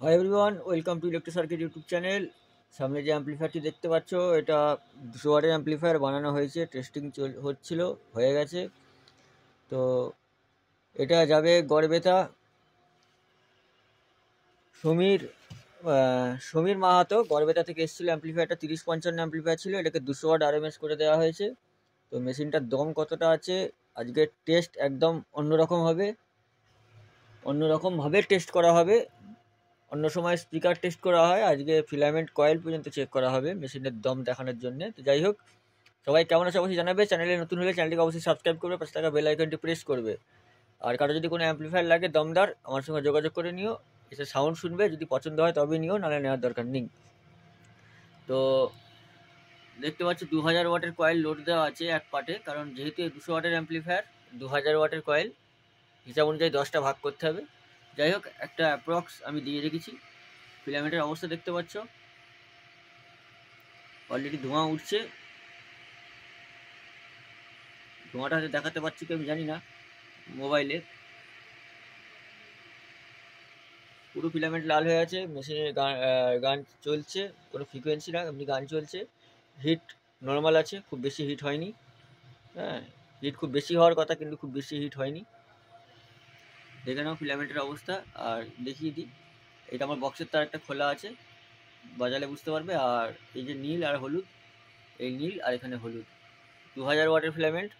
Hi everyone, welcome to electro circuit YouTube channel. সামনে যে অ্যাম্পলিফায়ারটি দেখতে পাচ্ছ, এটা 200 ওয়াটের অ্যাম্পলিফায়ার বানানো হয়েছে, টেস্টিং হচ্ছিল, হয়ে গেছে। তো এটা যাবে গড়বেতা সমীর সমীর মাহাতো গড়বেতা থেকে এসেছিল। অ্যাম্পলিফায়ারটা 30-55 অ্যাম্পলিফায়ার ছিল, এটাকে 200 ওয়াট আরএমএস করে দেওয়া হয়েছে। তো মেশিনটার দম কতটা আছে, আজকে টেস্ট একদম অন্যরকমভাবে টেস্ট করা হবে। অন্য সময় স্পিকার টেস্ট করা হয়, আজকে ফিলামেন্ট কয়েল পর্যন্ত চেক করা হবে মেশিনের দম দেখানোর জন্য। তো যাই হোক, সবাই কেমন আছে অবশ্যই জানাবে। চ্যানেলে নতুন হলে চ্যানেলটিকে অবশ্যই সাবস্ক্রাইব করবে, পাশে থাকা বেল আইকনটি প্রেস করবে। আর কারো যদি কোনো অ্যাম্পলিফায়ার লাগে দমদার, আমার সঙ্গে যোগাযোগ করে নিও, এসে সাউন্ড শুনবে, যদি পছন্দ হয় তবে নিও, নাহলে নেওয়ার দরকার নেই। তো দেখতে পাচ্ছি 2000 ওয়াটের কয়েল লোড দেওয়া আছে এক পার্টে, কারণ যেহেতু 200 ওয়াটের অ্যাম্পলিফায়ার, 2000 ওয়াটের কয়েল হিসাব অনুযায়ী 10টা ভাগ করতে হবে। যাই হোক, একটা অ্যাপ্রক্স আমি দিয়ে রেখেছি। ফিলামেন্টের অবস্থা দেখতে পাচ্ছ, অলরেডি ধোঁয়া উঠছে। ধোঁয়াটা হয়তো দেখাতে পাচ্ছি কি আমি জানি না মোবাইলে। পুরো ফিলামেন্ট লাল হয়ে আছে, মেশিনের গান চলছে, কোনো ফ্রিকোয়েন্সি না, এমনি গান চলছে। হিট নর্মাল আছে, খুব বেশি হিট হয়নি। হ্যাঁ, হিট খুব বেশি হওয়ার কথা, কিন্তু খুব বেশি হিট হয়নি। দেখে নাও ফিলামেন্টের অবস্থা। আর দেখিয়ে দিই, এটা আমার বক্সের তার একটা খোলা আছে, বাজালে বুঝতে পারবে। আর এই যে নীল আর হলুদ, এই নীল আর এখানে হলুদ, 2000 ওয়াটের ফিলামেন্ট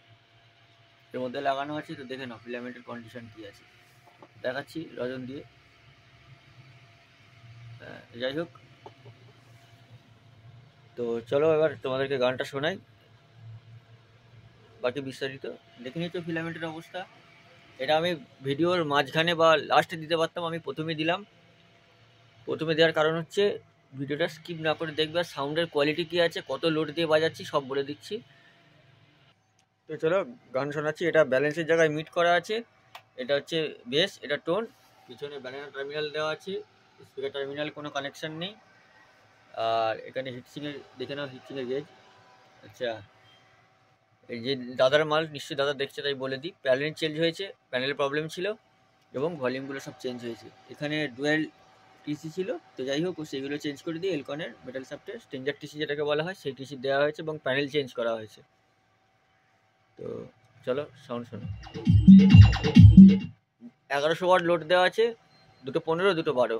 এর মধ্যে লাগানো আছে। তো দেখে নাও ফিলামেন্টের কন্ডিশন কী আছে, দেখাচ্ছি রজন দিয়ে। যাই হোক, তো চলো এবার তোমাদেরকে গানটা শোনাই, বাকি বিস্তারিত দেখে নিচ্ছ ফিলামেন্টের অবস্থা। এটা আমি ভিডিওর মাঝখানে বা লাস্টে দিতে পারতাম, আমি প্রথমে দিলাম। প্রথমে দেওয়ার কারণ হচ্ছে ভিডিওটা স্কিপ না করে দেখবে, আর সাউন্ডের কোয়ালিটি কী আছে, কত লোড দিয়ে বাজাচ্ছি সব বলে দিচ্ছি। তো চলো গান শোনাচ্ছি। এটা ব্যালেন্সের জায়গায় মিট করা আছে, এটা হচ্ছে বেস, এটা টোন। পিছনে ব্যানানা টার্মিনাল দেওয়া আছে, স্পিকার টার্মিনাল কোনো কানেকশান নেই। আর এখানে হিটসিংয়ের দেখে নাও, হিটসিংয়ের গেজ। আচ্ছা, এই যে দাদার মাল, নিশ্চয়ই দাদা দেখছে তাই বলে দিই। প্যানেল চেঞ্জ হয়েছে, প্যানেলের প্রবলেম ছিল এবং ভলিউমগুলো সব চেঞ্জ হয়েছে। এখানে ডুয়েল টিসি ছিল, তো যাই হোক সেগুলো চেঞ্জ করে দিয়ে এলকনের মেটাল সাফটে স্ট্রেঞ্জার টিসি যেটাকে বলা হয়, সেই টিসি দেওয়া হয়েছে এবং প্যানেল চেঞ্জ করা হয়েছে। তো চলো সাউন্ড শোনো। 1100 ওয়াট লোড দেওয়া আছে, 215, 212।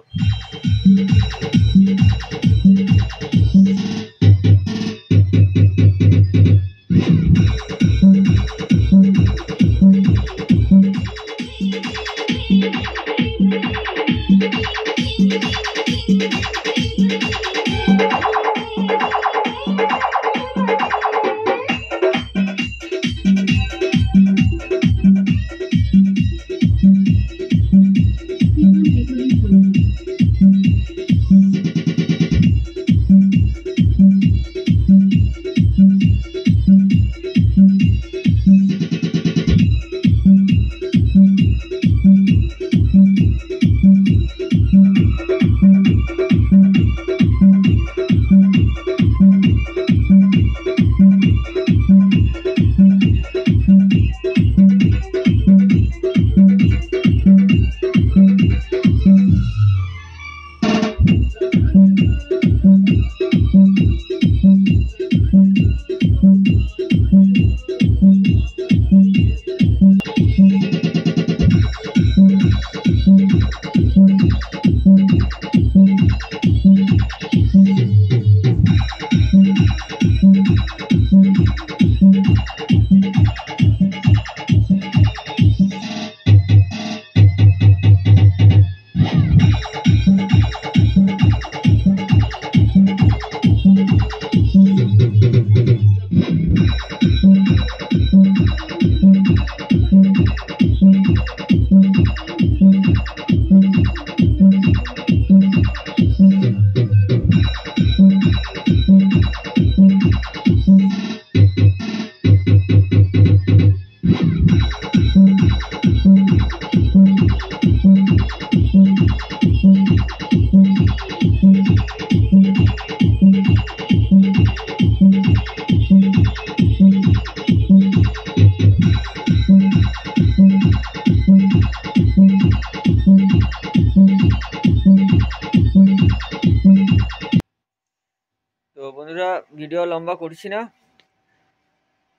ভিডিও লম্বা করছি না।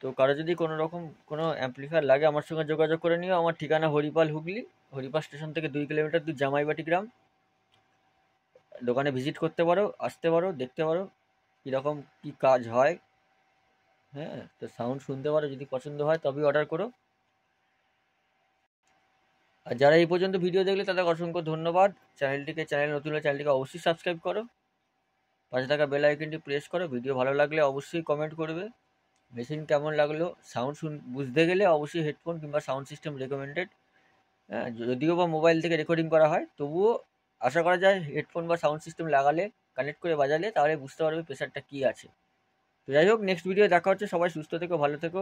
তো কারো যদি কোনো রকম কোনো অ্যাম্পলিফায়ার লাগে আমার সঙ্গে যোগাযোগ করে নিও। আমার ঠিকানা হরিপাল, হুগলি। হরিপাল স্টেশন থেকে 2 কিলোমিটার দূর, জামাইবাটি গ্রাম। দোকানে ভিজিট করতে পারো, আসতে পারো, দেখতে পারো কীরকম কী কাজ হয়। হ্যাঁ, তো সাউন্ড শুনতে পারো, যদি পছন্দ হয় তবেই অর্ডার করো। আর যারা এই পর্যন্ত ভিডিও দেখলে তাদের অসংখ্য ধন্যবাদ। চ্যানেল নতুন হলে চ্যানেলটিকে অবশ্যই সাবস্ক্রাইব করো, পাশে থাকা বেল আইকনটি প্রেস করো। ভিডিও ভালো লাগলে অবশ্যই কমেন্ট করবে। মেশিন কেমন লাগলো, সাউন্ড বুঝতে গেলে অবশ্যই হেডফোন কিংবা সাউন্ড সিস্টেম রেকমেন্ডেড। হ্যাঁ, যদিও বা মোবাইল থেকে রেকর্ডিং করা হয়, তবুও আশা করা যায় হেডফোন বা সাউন্ড সিস্টেম লাগালে, কানেক্ট করে বাজালে, তাহলে বুঝতে পারবে প্রেশারটা কী আছে। তো যাই হোক, নেক্সট ভিডিও দেখা হচ্ছে। সবাই সুস্থ থেকো, ভালো থেকো।